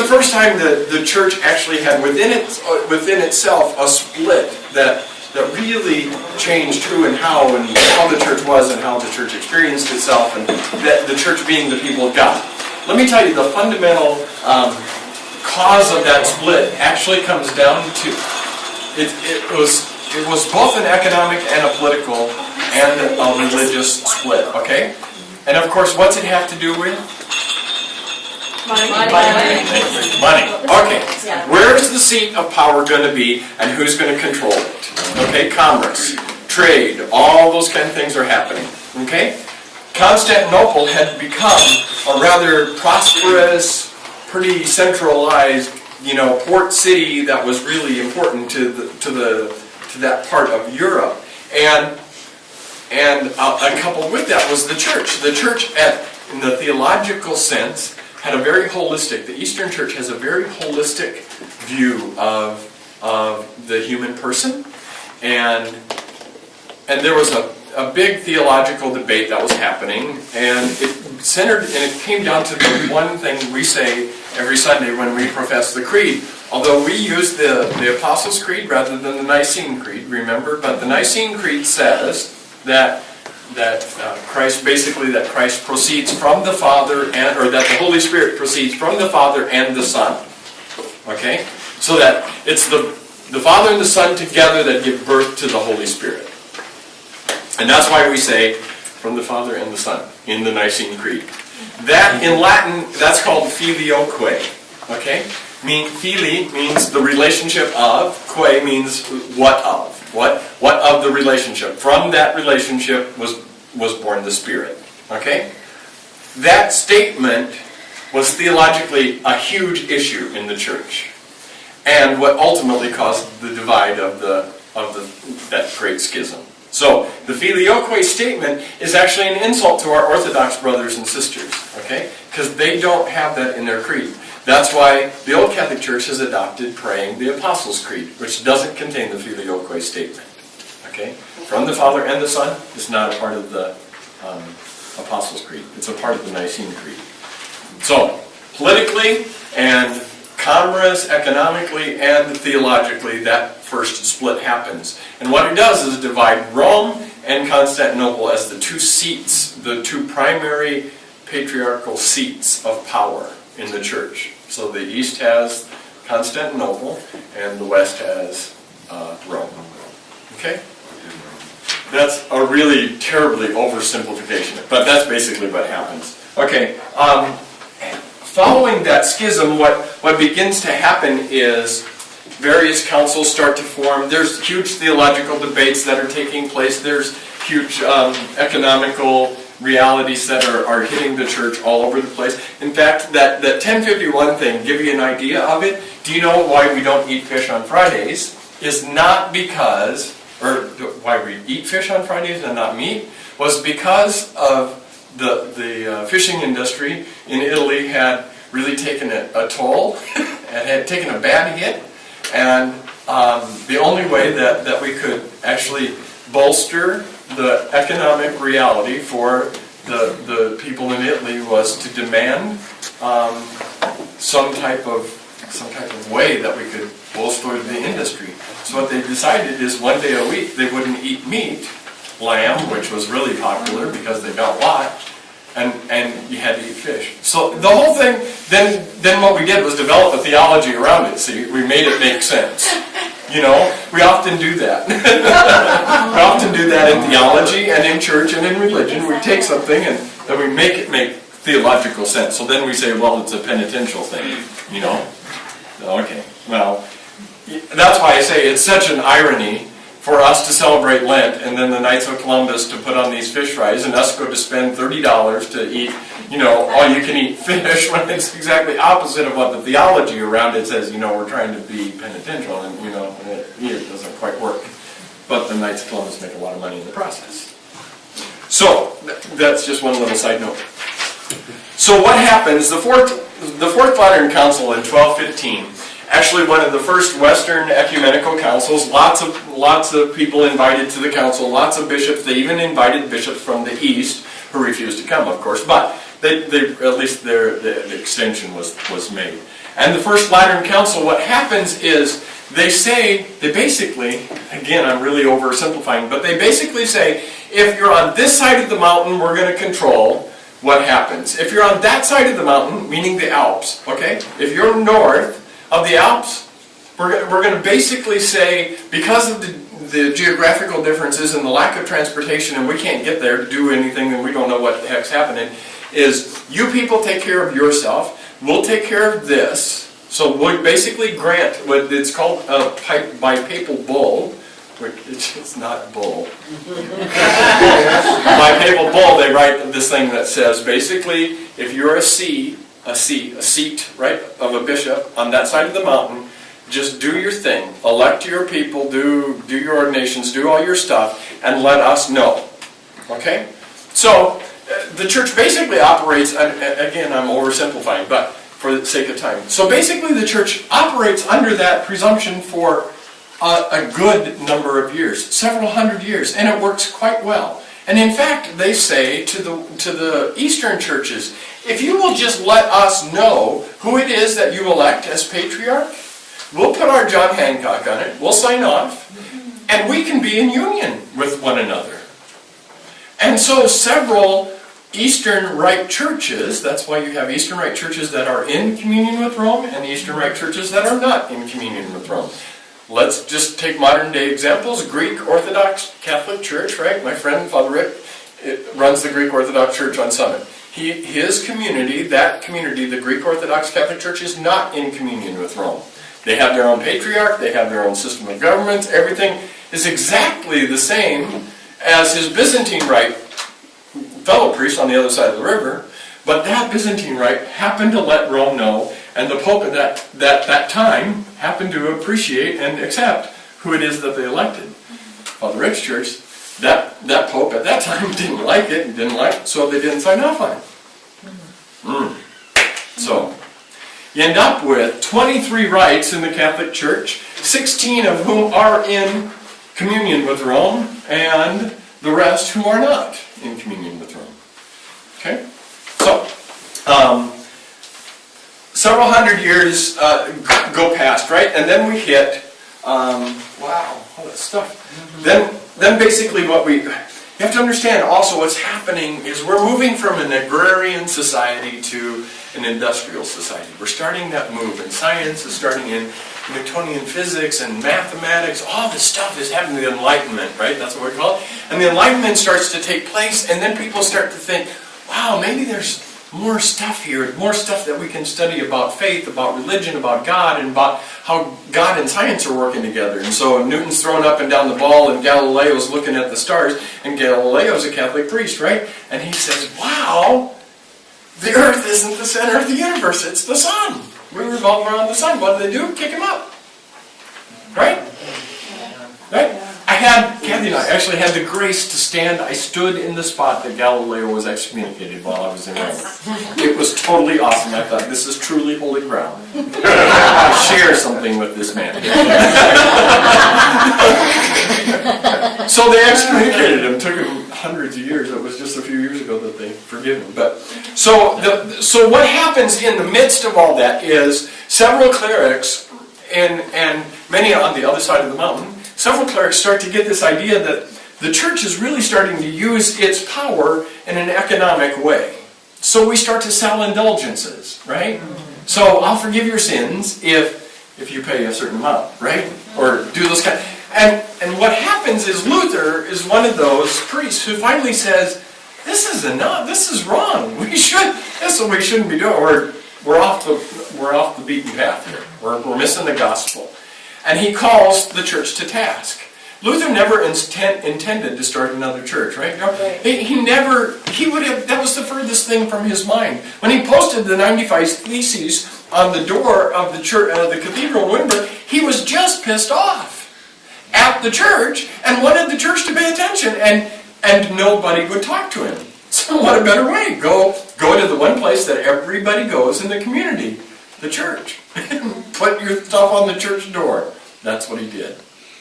first time the church actually had within itself a split that really changed who and how the church was and how the church experienced itself, and that the church being the people of God. Let me tell you, the fundamental cause of that split actually comes down to it was both an economic and a political and a religious split. Okay, and of course, what's it have to do with? Money. Okay. Where is the seat of power going to be, and who's going to control it? Okay, commerce, trade, all those kind of things are happening. Okay? Constantinople had become a rather prosperous, pretty centralized, port city that was really important to that part of Europe. And coupled with that was the church. The church, in the theological sense, had a very holistic, the Eastern Church has a very holistic view of the human person. And there was a big theological debate that was happening, and it came down to the one thing we say every Sunday when we profess the creed. Although we use the Apostles' Creed rather than the Nicene Creed, remember? But the Nicene Creed says that Christ proceeds from the Father, or that the Holy Spirit proceeds from the Father and the Son. Okay? So that it's the Father and the Son together that give birth to the Holy Spirit. And that's why we say, from the Father and the Son, in the Nicene Creed. That, in Latin, that's called filioque. Okay? Fili means the relationship of, que means what of. What of the relationship? From that relationship was born the Spirit. Okay? That statement was theologically a huge issue in the church, and what ultimately caused the divide of that great schism. So the filioque statement is actually an insult to our Orthodox brothers and sisters. Okay? Because they don't have that in their creed. That's why the Old Catholic Church has adopted praying the Apostles' Creed, which doesn't contain the filioque statement. Okay? From the Father and the Son is not a part of the Apostles' Creed. It's a part of the Nicene Creed. So, politically and commerce, economically and theologically, that first split happens. And what it does is divide Rome and Constantinople as the two seats, the two primary patriarchal seats of power in the church. So the East has Constantinople, and the West has Rome. Okay? That's a really terribly oversimplification, but that's basically what happens. Okay, following that schism, what begins to happen is various councils start to form. There's huge theological debates that are taking place. There's huge economical realities that are hitting the church all over the place. In fact, that 1051 thing, give you an idea of it. Do you know why we don't eat fish on Fridays? Is not because, or why we eat fish on Fridays and not meat, was because of the fishing industry in Italy had really taken a toll and had taken a bad hit. And the only way that we could actually bolster the economic reality for the people in Italy was to demand some type of way that we could bolster the industry. So what they decided is one day a week they wouldn't eat meat, lamb, which was really popular because they got lot, and you had to eat fish. So the whole thing, then what we did was develop a theology around it. See, we made it make sense. You know, we often do that. We often do that in theology and in church and in religion. We take something and then we make it make theological sense. So then we say, well, it's a penitential thing, you know. Okay, well, that's why I say it's such an irony for us to celebrate Lent and then the Knights of Columbus to put on these fish fries and us go to spend $30 to eat, you know, all-you-can-eat fish, when it's exactly opposite of what the theology around it says. You know, we're trying to be penitential, and, you know, it doesn't quite work. But the Knights of Columbus make a lot of money in the process. So, that's just one little side note. So what happens, the Fourth Lateran Council in 1215, actually one of the first Western ecumenical councils, lots of people invited to the council, lots of bishops. They even invited bishops from the East who refused to come, of course. But they at least the extension was made. And the First Lateran Council, what happens is they basically, again, I'm really oversimplifying, but they basically say, if you're on this side of the mountain, we're going to control what happens. If you're on that side of the mountain, meaning the Alps, okay? If you're north of the Alps, we're going to basically say, because of the geographical differences and the lack of transportation, and we can't get there to do anything, and we don't know what the heck's happening, is you people take care of yourself, we'll take care of this. So we basically grant what it's called a bipapal bull, which it's not bull. Bipapal bull, they write this thing that says, basically, if you're a seat, right, of a bishop on that side of the mountain, just do your thing, elect your people, do your ordinations, do all your stuff, and let us know. Okay? So, the church basically operates, again, I'm oversimplifying, but for the sake of time. So basically the church operates under that presumption for a good number of years, several hundred years, and it works quite well. And in fact, they say to the Eastern churches, if you will just let us know who it is that you elect as patriarch, we'll put our John Hancock on it, we'll sign off, and we can be in union with one another. And so several Eastern Rite churches, that's why you have Eastern Rite churches that are in communion with Rome and Eastern Rite churches that are not in communion with Rome. Let's just take modern day examples. Greek Orthodox Catholic Church, right? My friend Father Rick runs the Greek Orthodox Church on Summit. His community, the Greek Orthodox Catholic Church, is not in communion with Rome. They have their own patriarch, they have their own system of government, everything is exactly the same as his Byzantine Rite fellow priest on the other side of the river, but that Byzantine Rite happened to let Rome know, and the Pope at that time happened to appreciate and accept who it is that they elected. Father Rick's church, that Pope at that time didn't like it, so they didn't sign off on it. So, you end up with 23 rites in the Catholic Church, 16 of whom are in communion with Rome, and the rest who are not in communion with Rome. Okay? So, several hundred years go past, right? And then we hit, wow, all that stuff. Then basically you have to understand also what's happening is we're moving from an agrarian society to an industrial society. We're starting that move, and science is starting in Newtonian physics and mathematics. All this stuff is having the Enlightenment, right? That's what we call it. And the Enlightenment starts to take place, and then people start to think, wow, maybe there's more stuff here, more stuff that we can study about faith, about religion, about God, and about how God and science are working together. And so Newton's throwing up and down the ball, and Galileo's looking at the stars, and Galileo's a Catholic priest, right? And he says, wow, the earth isn't the center of the universe, it's the sun. We revolve around the sun. What do? Kick him up. Right? Right? Kathy and I actually had the grace to stand. I stood in the spot that Galileo was excommunicated while I was in Rome. It was totally awesome. I thought, this is truly holy ground. I share something with this man. So they excommunicated him. It took him hundreds of years. It was just a few years ago that they forgive him. But so what happens in the midst of all that is several clerics and many on the other side of the mountain, several clerics start to get this idea that the church is really starting to use its power in an economic way. So we start to sell indulgences, right? So I'll forgive your sins if you pay a certain amount, right? Or do those kind. And what happens is Luther is one of those priests who finally says, this is enough. This is wrong. This is what we shouldn't be doing. We're off the beaten path here. We're missing the gospel. And he calls the church to task. Luther never intended to start another church, right? That was the furthest thing from his mind. When he posted the 95 Theses on the door of the church, the cathedral in Wittenberg, he was just pissed off at the church and wanted the church to pay attention, and nobody would talk to him. So what a better way? Go to the one place that everybody goes in the community, the church. Put your stuff on the church door. That's what he did.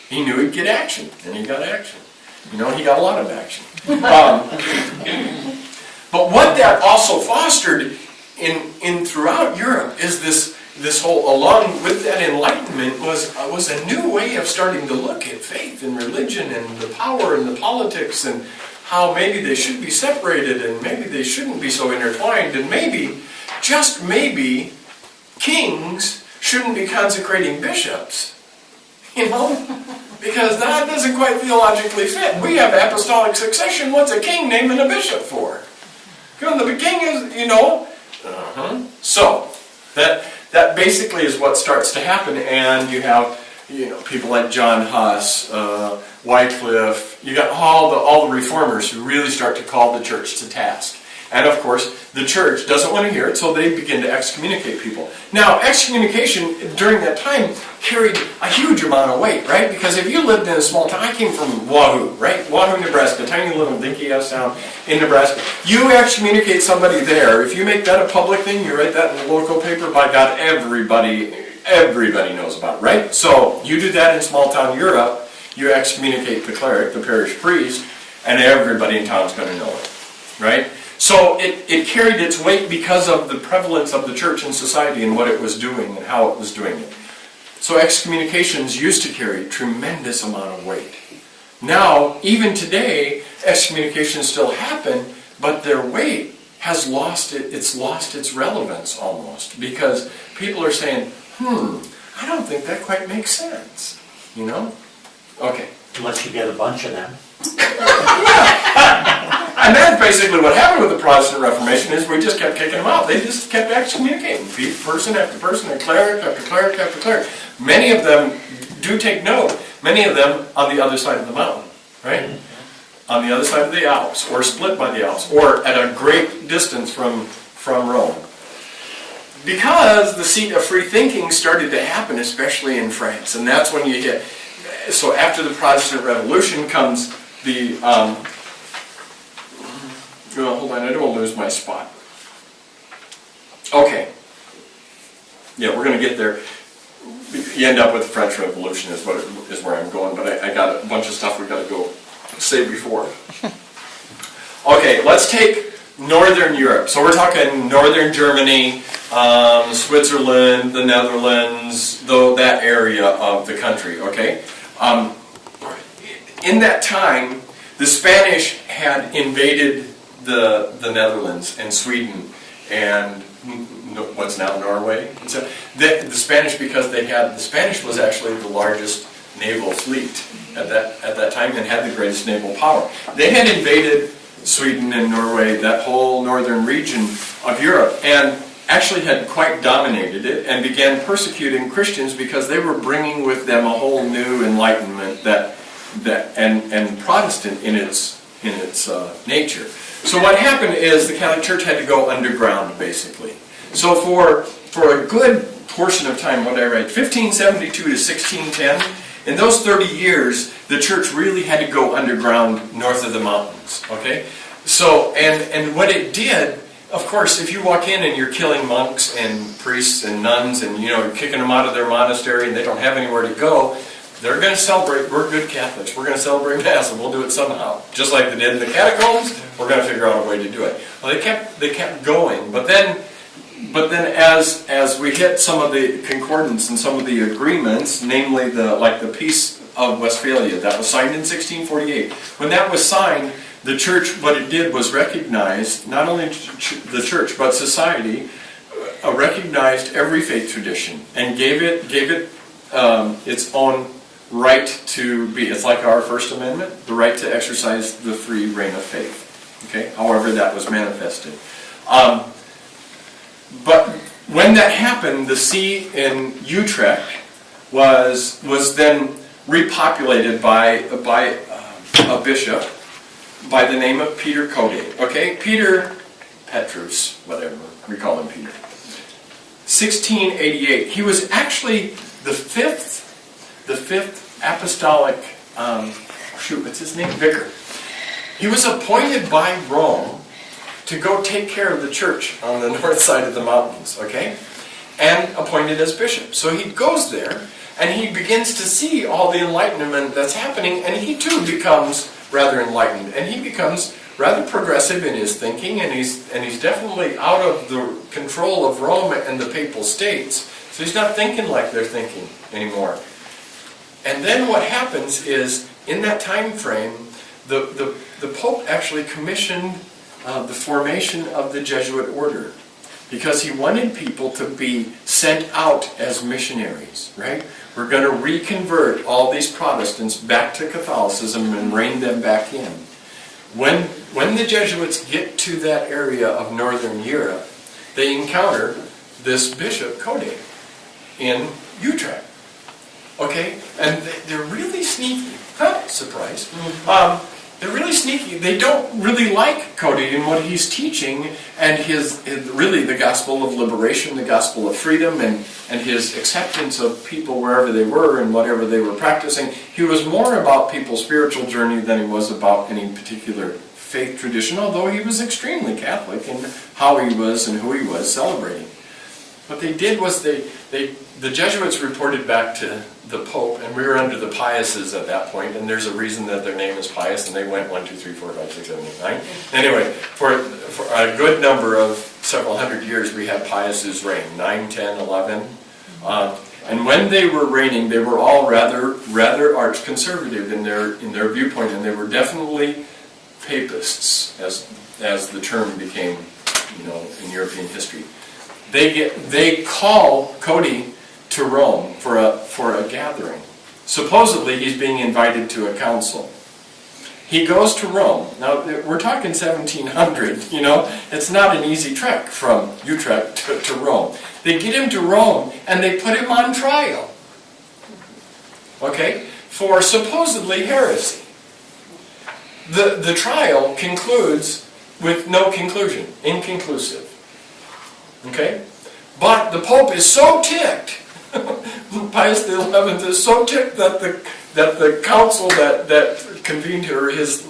He knew he'd get action, and he got action. He got a lot of action. But what that also fostered in throughout Europe is this whole, along with that enlightenment, was a new way of starting to look at faith and religion and the power and the politics, and how maybe they should be separated and maybe they shouldn't be so intertwined, and maybe, just maybe, kings shouldn't be consecrating bishops. You know? Because that doesn't quite theologically fit. We have apostolic succession. What's a king naming a bishop for? Because the king is, you know. So, that basically is what starts to happen, and you have, you know, people like John Huss, Wycliffe. You got all the reformers who really start to call the church to task. And of course, the church doesn't want to hear it, so they begin to excommunicate people. Now, excommunication during that time carried a huge amount of weight, right? Because if you lived in a small town, I came from Wahoo, right? Wahoo, Nebraska, tiny little dinky ass town in Nebraska. You excommunicate somebody there. If you make that a public thing, you write that in the local paper, by God, everybody knows about it, right? So you do that in small town Europe, you excommunicate the cleric, the parish priest, and everybody in town is going to know it, right? So it carried its weight because of the prevalence of the church in society and what it was doing and how it was doing it. So excommunications used to carry a tremendous amount of weight. Now, even today, excommunications still happen, but their weight has lost its relevance almost, because people are saying, I don't think that quite makes sense. You know? Okay. Unless you get a bunch of them. And that's basically what happened with the Protestant Reformation, is we just kept kicking them out. They just kept excommunicating person after person, and cleric after cleric after cleric. Many of them, do take note, many of them on the other side of the mountain, right? On the other side of the Alps, or split by the Alps, or at a great distance from Rome. Because the seat of free thinking started to happen, especially in France, and that's when you get. So after the Protestant Revolution comes the. Hold on, I don't want to lose my spot. Okay. Yeah, we're going to get there. You end up with the French Revolution is where I'm going, but I got a bunch of stuff we've got to go say before. Okay, let's take Northern Europe. So we're talking Northern Germany, Switzerland, the Netherlands, though that area of the country, okay? In that time, the Spanish had invaded the Netherlands and Sweden and what's now Norway. So the Spanish, because the Spanish was actually the largest naval fleet at that time and had the greatest naval power. They had invaded Sweden and Norway, that whole northern region of Europe, and actually had quite dominated it and began persecuting Christians because they were bringing with them a whole new enlightenment and Protestant in its nature. So what happened is the Catholic Church had to go underground, basically. So for a good portion of time, what I read, 1572 to 1610, in those 30 years, the church really had to go underground north of the mountains, okay? So, and what it did, of course, if you walk in and you're killing monks and priests and nuns and, you're kicking them out of their monastery and they don't have anywhere to go, they're going to celebrate. We're good Catholics. We're going to celebrate Mass, and we'll do it somehow. Just like they did in the catacombs, we're going to figure out a way to do it. Well, they kept going, but then as we hit some of the concordance and some of the agreements, namely the Peace of Westphalia that was signed in 1648, when that was signed, the church, what it did was recognize not only the church but society recognized every faith tradition and gave it its own right to be. It's like our First Amendment, the right to exercise the free reign of faith. Okay, however that was manifested. But when that happened, the see in Utrecht was then repopulated by a bishop by the name of Peter Codé. Okay, Petrus, whatever we call him, Peter. 1688. He was actually the fifth apostolic, what's his name? Vicar. He was appointed by Rome to go take care of the church on the north side of the mountains, okay? And appointed as bishop. So he goes there, and he begins to see all the enlightenment that's happening, and he too becomes rather enlightened, and he becomes rather progressive in his thinking, and he's definitely out of the control of Rome and the Papal States. So he's not thinking like they're thinking anymore. And then what happens is, in that time frame, the Pope actually commissioned the formation of the Jesuit order, because he wanted people to be sent out as missionaries, right? We're going to reconvert all these Protestants back to Catholicism and rein them back in. When the Jesuits get to that area of Northern Europe, they encounter this Bishop Cody in Utrecht. Okay? And they're really sneaky. Huh? Surprise. They're really sneaky. They don't really like Cody and what he's teaching, and his really the gospel of liberation, the gospel of freedom, and his acceptance of people wherever they were and whatever they were practicing. He was more about people's spiritual journey than he was about any particular faith tradition, although he was extremely Catholic in how he was and who he was celebrating. What they did was the Jesuits reported back to the Pope, and we were under the Piuses at that point, and there's a reason that their name is Pius, and they went 1, 2, 3, 4, 5, 6, 7, 8, 9. Anyway, for a good number of several hundred years, we had Pius's reign, 9, 10, 11. And when they were reigning, they were all rather arch-conservative in their viewpoint, and they were definitely papists, as the term became, in European history. They call Cody to Rome for a gathering. Supposedly he's being invited to a council. He goes to Rome. Now we're talking 1700, it's not an easy trek from Utrecht to Rome. They get him to Rome and they put him on trial. Okay? For supposedly heresy. The trial concludes with no conclusion, inconclusive. Okay? But the Pope is so ticked, Pius XI is so ticked that the council that convened here, his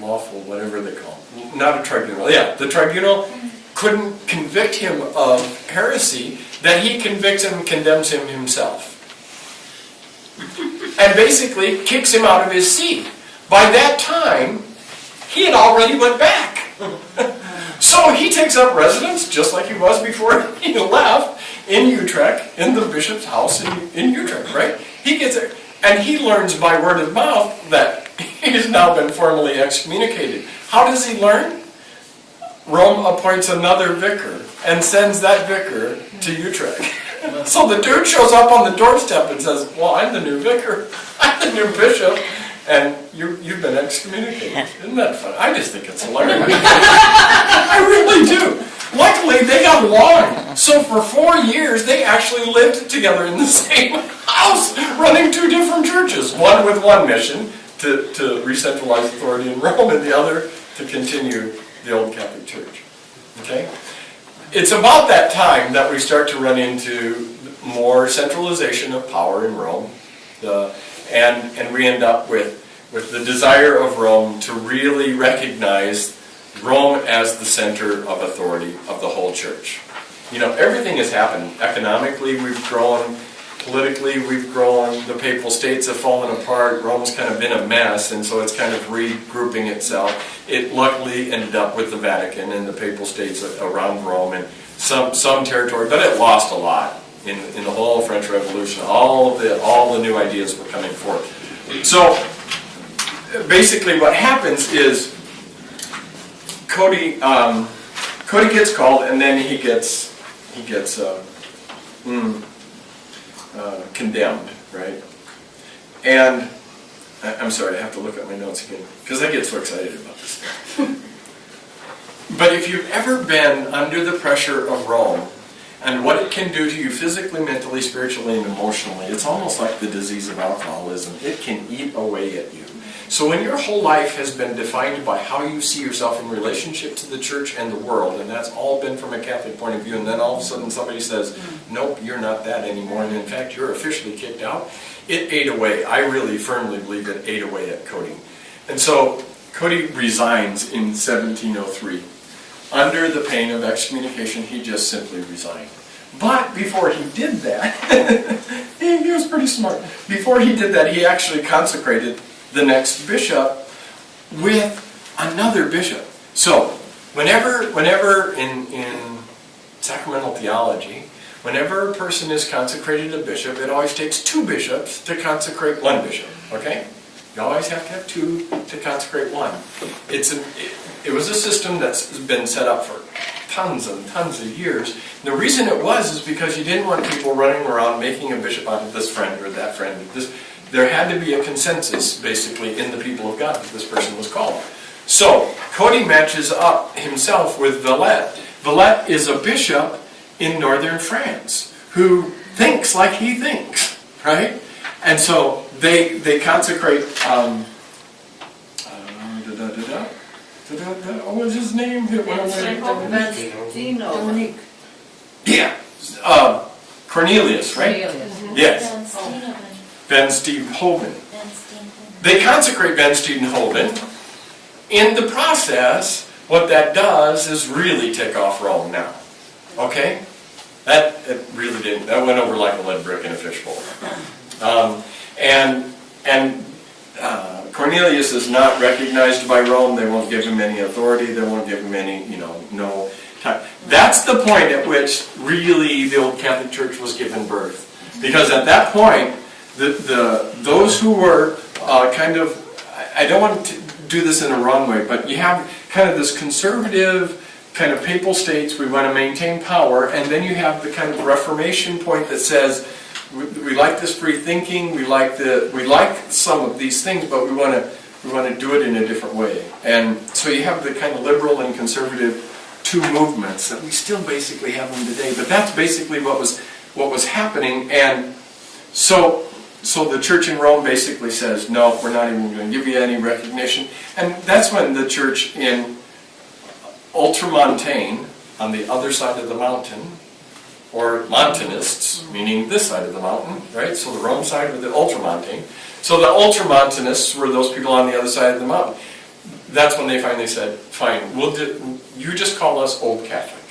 lawful, whatever they call it, not a tribunal, the tribunal couldn't convict him of heresy, that he convicts him and condemns him himself. And basically kicks him out of his see. By that time, he had already went back. So he takes up residence, just like he was before he left, in Utrecht, in the bishop's house in Utrecht, right? He gets it, and he learns by word of mouth that he has now been formally excommunicated. How does he learn? Rome appoints another vicar and sends that vicar to Utrecht. So the dude shows up on the doorstep and says, well, I'm the new vicar, I'm the new bishop, and you've been excommunicated. Isn't that fun? I just think it's hilarious. I really do. Luckily, they got along. So for 4 years, they actually lived together in the same house, running 2 different churches. One with one mission, to re-centralize authority in Rome, and the other to continue the old Catholic Church. Okay? It's about that time that we start to run into more centralization of power in Rome. And we end up with the desire of Rome to really recognize Rome as the center of authority of the whole church. Everything has happened. Economically, we've grown. Politically, we've grown. The Papal States have fallen apart. Rome's kind of been a mess, and so it's kind of regrouping itself. It luckily ended up with the Vatican and the Papal States around Rome and some territory, but it lost a lot in the whole French Revolution. All the new ideas were coming forth. So basically, what happens is Cody gets called, and then he gets condemned, right? And I'm sorry, I have to look at my notes again because I get so excited about this stuff. But if you've ever been under the pressure of Rome and what it can do to you physically, mentally, spiritually, and emotionally, it's almost like the disease of alcoholism. It can eat away at you. So when your whole life has been defined by how you see yourself in relationship to the church and the world, and that's all been from a Catholic point of view, and then all of a sudden somebody says, nope, you're not that anymore, and in fact you're officially kicked out, it ate away. I really firmly believe it ate away at Cody. And so Cody resigns in 1703. Under the pain of excommunication, he just simply resigned. But before he did that, he was pretty smart. Before he did that, he actually consecrated the next bishop with another bishop. So, whenever in sacramental theology, whenever a person is consecrated a bishop, it always takes two bishops to consecrate one bishop, okay? You always have to have two to consecrate one. It was a system that's been set up for tons and tons of years. And the reason it was is because you didn't want people running around making a bishop out of this friend or that friend. There had to be a consensus, basically, in the people of God that this person was called. So, Cody matches up himself with Villette. Villette is a bishop in northern France who thinks like he thinks, right? And so they consecrate, what was his name? Dominique. Yeah, Cornelius, right? Cornelius. Yes, Van Steenhoven. They consecrate Van Steenhoven. In the process, what that does is really tick off Rome now. Okay? It really didn't. That went over like a lead brick in a fishbowl. Cornelius is not recognized by Rome. They won't give him any authority. They won't give him any, no time. That's the point at which really the old Catholic Church was given birth. Because at that point, those who were I don't want to do this in a wrong way, but you have kind of this conservative kind of papal states, we want to maintain power, and then you have the kind of Reformation point that says, we like this free thinking, we like some of these things, but we want to do it in a different way. And so you have the kind of liberal and conservative two movements that we still basically have them today. But that's basically what was happening. And so the church in Rome basically says, no, we're not even going to give you any recognition. And that's when the church in Ultramontane, on the other side of the mountain, or Montanists, meaning this side of the mountain, right? So the Rome side with the Ultramontane. So the Ultramontanists were those people on the other side of the mountain. That's when they finally said, fine, you just call us Old Catholic.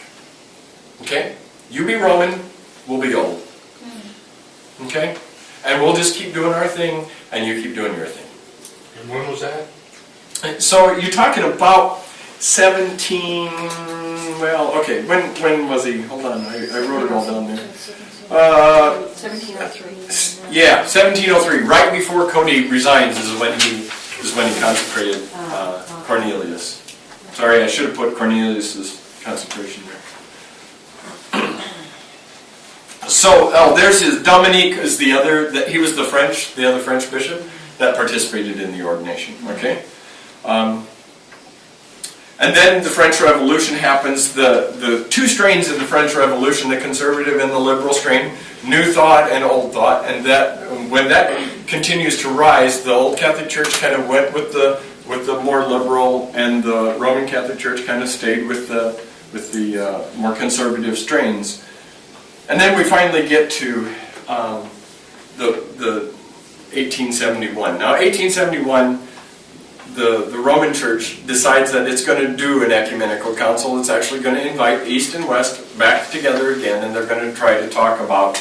Okay? You be Roman, we'll be old. Okay? And we'll just keep doing our thing, and you keep doing your thing. And when was that? So you're talking about 17, well, okay, when was he? Hold on, I wrote it all down there. 1703. Yeah, 1703, right before Cody resigns is when he consecrated Cornelius. Sorry, I should have put Cornelius's consecration there. So, there's his, Dominique is the other, he was the other French bishop that participated in the ordination, okay? And then the French Revolution happens, the two strains of the French Revolution, the conservative and the liberal strain, New Thought and Old Thought, and when that continues to rise, the Old Catholic Church kind of went with the more liberal, and the Roman Catholic Church kind of stayed with the more conservative strains. And then we finally get to the 1871. Now, 1871, the Roman Church decides that it's going to do an ecumenical council. It's actually going to invite East and West back together again, and they're going to try to talk about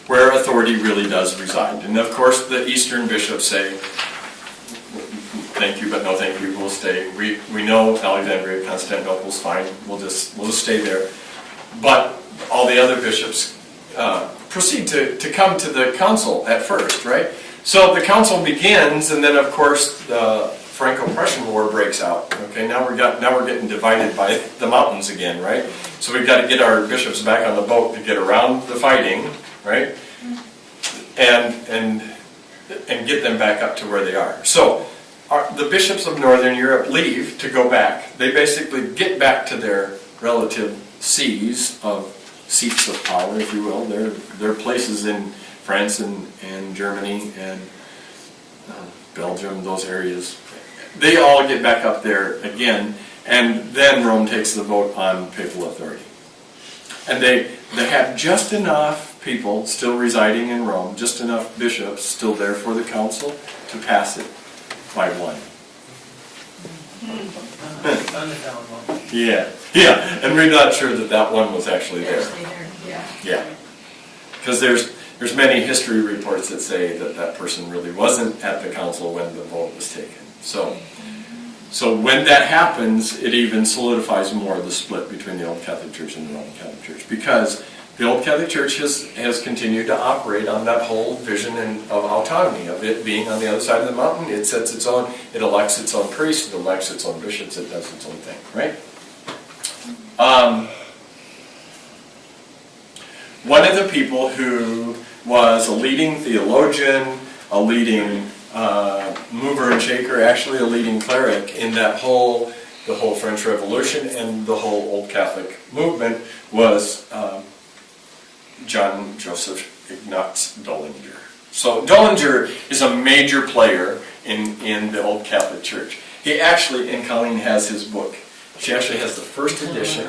where authority really does reside. And of course, the Eastern bishops say, thank you, but no thank you, we'll stay. We know Alexandria, Constantinople's fine, we'll just stay there. But all the other bishops proceed to come to the council at first, right? So the council begins, and then of course the Franco-Prussian War breaks out. Okay, now we're getting divided by the mountains again, right? So we've got to get our bishops back on the boat to get around the fighting, right? And get them back up to where they are. So the bishops of Northern Europe leave to go back. They basically get back to their relative seats of power, if you will. Their places in France and Germany and Belgium, those areas. They all get back up there again, and then Rome takes the vote on papal authority. And they have just enough people still residing in Rome, just enough bishops still there for the council to pass it by one. Yeah, and we're not sure that one was actually there. Yeah, because there's many history reports that say that person really wasn't at the council when the vote was taken. So when that happens, it even solidifies more the split between the Old Catholic Church and the Roman Catholic Church, because the Old Catholic Church has continued to operate on that whole vision of autonomy, of it being on the other side of the mountain. It sets its own, it elects its own priests, it elects its own bishops, it does its own thing, right? One of the people who was a leading theologian, a leading mover and shaker, actually a leading cleric in the whole French Revolution and the whole Old Catholic movement was John Joseph Ignaz Dollinger. So Dollinger is a major player in the Old Catholic Church. He actually, and Colleen has his book. She actually has the first edition.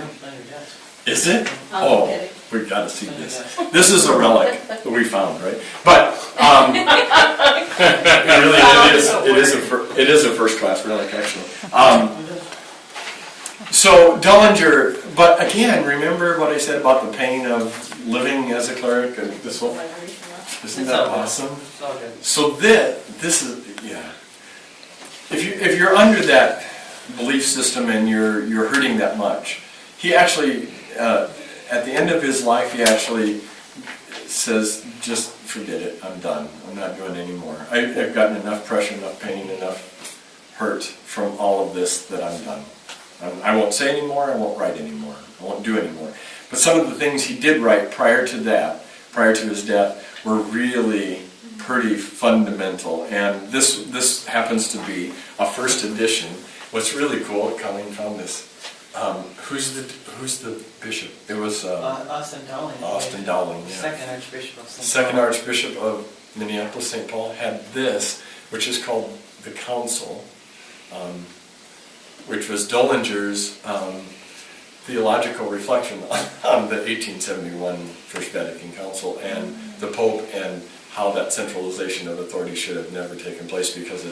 Is it? Oh, we've got to see this. This is a relic that we found, right? But it is a first-class relic, actually. So Dollinger, but again, remember what I said about the pain of living as a cleric and this whole. Isn't that awesome? So this is, yeah. If you're under that belief system and you're hurting that much, he actually. At the end of his life, he actually says, just forget it, I'm done. I'm not doing it anymore. I've gotten enough pressure, enough pain, enough hurt from all of this that I'm done. I won't say anymore, I won't write anymore, I won't do anymore. But some of the things he did write prior to that, prior to his death, were really pretty fundamental. And this happens to be a first edition. What's really cool, Colleen found this. Who's the bishop? It was Austin Dowling. Austin Dowling, yeah. Second Archbishop of St. Paul. Second Archbishop of Minneapolis, St. Paul, had this, which is called the Council, which was Dollinger's theological reflection on the 1871 First Vatican Council and the Pope, and how that centralization of authority should have never taken place because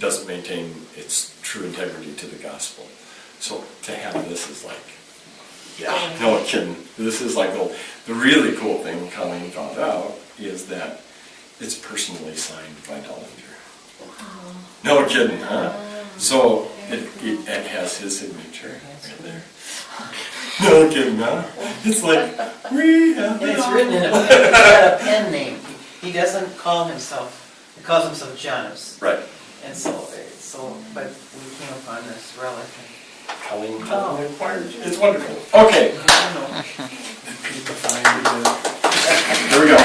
doesn't maintain its true integrity to the gospel. So to have this is like, yeah, no kidding. This is like gold. The really cool thing Colleen found out is that it's personally signed by Dollinger. No kidding, huh? So it has his signature right there. No kidding, huh? It's like, we have And it's written in a pen name. He doesn't call himself, he calls himself Janus. Right. And but we came upon this relic. Colleen acquired it. It's wonderful. Okay. There we go.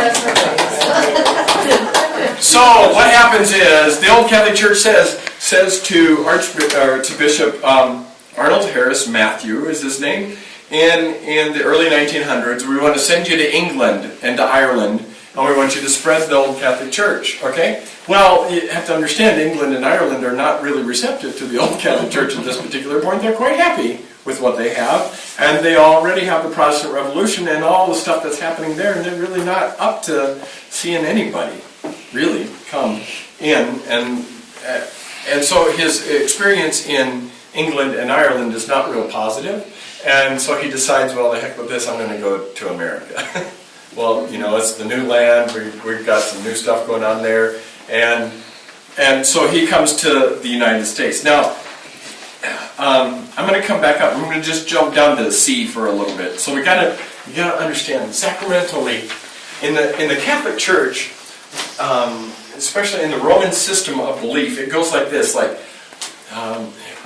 So what happens is the Old Catholic Church says to Bishop Arnold Harris Matthew is his name, in the early 1900s, we want to send you to England and to Ireland, and we want you to spread the Old Catholic Church. Okay? Well, you have to understand, England and Ireland are not really receptive to the Old Catholic Church at this particular point. They're quite happy with what they have, and they already have the Protestant Revolution and all the stuff that's happening there, and they're really not up to seeing anybody really come in. And so his experience in England and Ireland is not real positive, and so he decides, well, the heck with this, I'm going to go to America. Well, it's the new land, we've got some new stuff going on there, and so he comes to the United States. Now, I'm going to come back up. I'm going to just jump down to the sea for a little bit. So you got to understand, sacramentally, in the Catholic Church, especially in the Roman system of belief, it goes like this: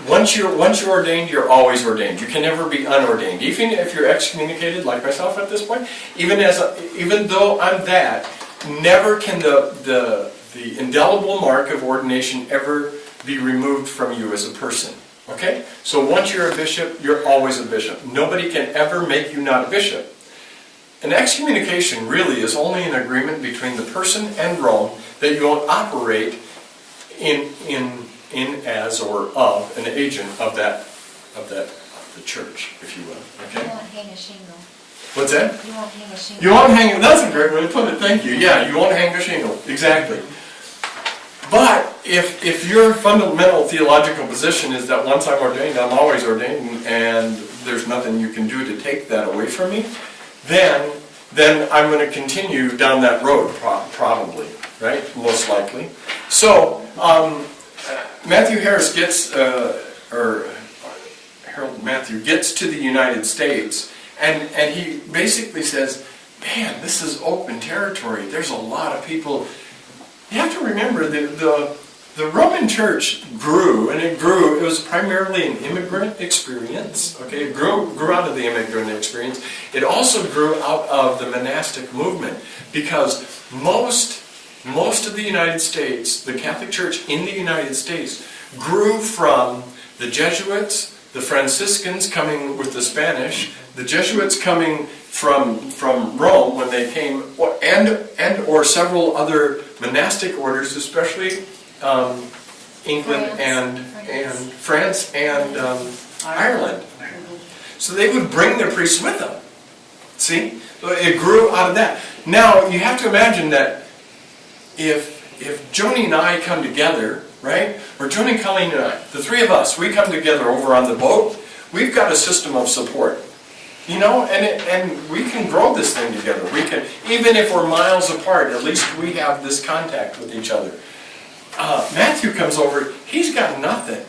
once you're ordained, you're always ordained. You can never be unordained, even if you're excommunicated, like myself at this point. Even though I'm that, never can the indelible mark of ordination ever be removed from you as a person. Okay? So once you're a bishop, you're always a bishop. Nobody can ever make you not a bishop. An excommunication really is only an agreement between the person and Rome that you won't operate in as or of an agent of the church, if you will. Okay? You won't hang a shingle. What's that? You won't hang a shingle. You won't hang. That's a great way to put it. Thank you. Yeah, you won't hang a shingle. Exactly. But if your fundamental theological position is that once I'm ordained, I'm always ordained, and there's nothing you can do to take that away from me, then I'm going to continue down that road, probably, right? Most likely. So Matthew Harris gets, or Harold Matthew gets to the United States, and he basically says, man, this is open territory. There's a lot of people. You have to remember the Roman Church grew, and it was primarily an immigrant experience. Okay, it grew out of the immigrant experience. It also grew out of the monastic movement, because most of the United States, the Catholic Church in the United States, grew from the Jesuits, the Franciscans coming with the Spanish, the Jesuits coming from Rome when they came, or several other monastic orders, especially England and France and Ireland. So they would bring their priests with them. See? So it grew out of that. Now, you have to imagine that if Joni and I come together, right? Or Joni and Colleen and I, the three of us, we come together over on the boat, we've got a system of support. You know, and we can grow this thing together. We can, even if we're miles apart, at least we have this contact with each other. Matthew comes over, he's got nothing.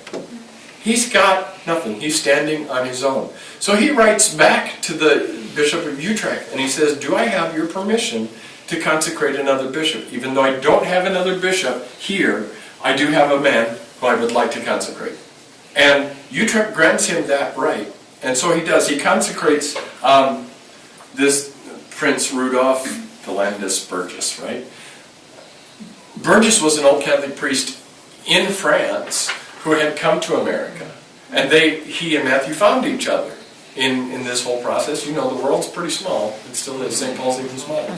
He's got nothing. He's standing on his own. So he writes back to the Bishop of Utrecht, and he says, do I have your permission to consecrate another bishop? Even though I don't have another bishop here, I do have a man who I would like to consecrate. And Utrecht grants him that right. And so he does. He consecrates this Prince Rudolph de Landis Burgess, right? Burgess was an old Catholic priest in France who had come to America. And he and Matthew found each other in this whole process. You know, the world's pretty small. It still is. St. Paul's even smaller.